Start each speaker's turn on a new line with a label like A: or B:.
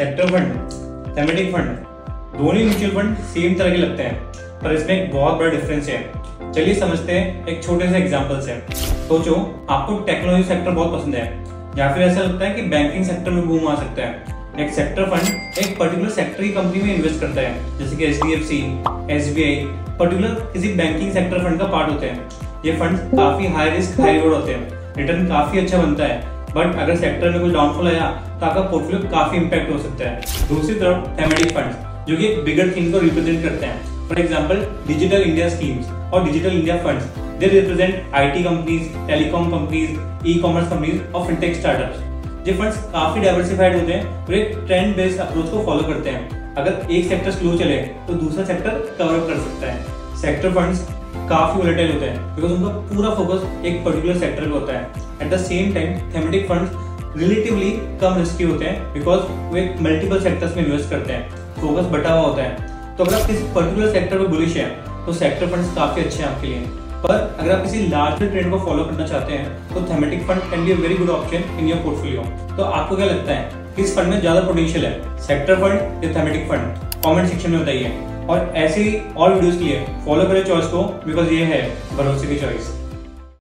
A: Sector fund, thematic fund, दोनों mutual fund same तरह के लगते हैं, पर इसमें एक बहुत बड़ा डिफरेंस है। चलिए समझते हैं एक छोटे से एग्जांपल से। सोचो आपको टेक्नोलॉजी सेक्टर बहुत पसंद है, या फिर ऐसा लगता है कि बैंकिंग सेक्टर में बूम आ सकता है। एक सेक्टर फंड एक पर्टिकुलर सेक्टर की कंपनी में इन्वेस्ट करता है, जैसे कि HDFC, SBI पर्टिकुलर किसी बैंकिंग सेक्टर फंड का पार्ट होते हैं। ये फंड काफी हाई रिस्क हाई रिवॉर्ड होते हैं, रिटर्न काफी अच्छा बनता है, बट अगर सेक्टर में कोई डाउनफॉल आया तो आपका पोर्टफोलियो काफी इंपैक्ट हो सकता है। दूसरी तरफ थीमेटिक फंड्स जो कि एक बिगर थिंग को रिप्रेजेंट करते हैं। For example digital India schemes और digital India funds, they represent IT companies, telecom companies, e-commerce companies और फिनटेक स्टार्टअप्स। ये फंड्स काफी डाइवर्सिफाइड होते हैं और एक ट्रेंड बेस्ड अप्रोच को फॉलो करते हैं। अगर एक सेक्टर स्लो चले तो दूसरा सेक्टर कवर अप कर सकता है। सेक्टर फंड्स काफी वोलेटाइल होते हैं बिकॉज उनका पूरा फोकस एक पर्टिकुलर सेक्टर पे होता है। At the same time thematic funds relatively come risky होते हैं बिकॉज वो एक मल्टीपल सेक्टर्स में इन्वेस्ट करते हैं, फोकस बटा हुआ होता है। तो अगर आप किसी पर्टिकुलर सेक्टर पे बुलिश है तो सेक्टर फंड्स काफी अच्छे हैं आपके लिए, पर अगर आप किसी लार्जर ट्रेंड को फॉलो करना चाहते हैं तो thematic fund can be a very good option in your portfolio. तो आपको क्या लगता है किस फंड में ज्यादा पोटेंशियल है, सेक्टर फंड या थीमेटिक फंड? कमेंट सेक्शन में बताइए और ऐसे ही और वीडियोस के लिए फॉलो करें चॉइस को, बिकॉज ये है भरोसे की चॉइस।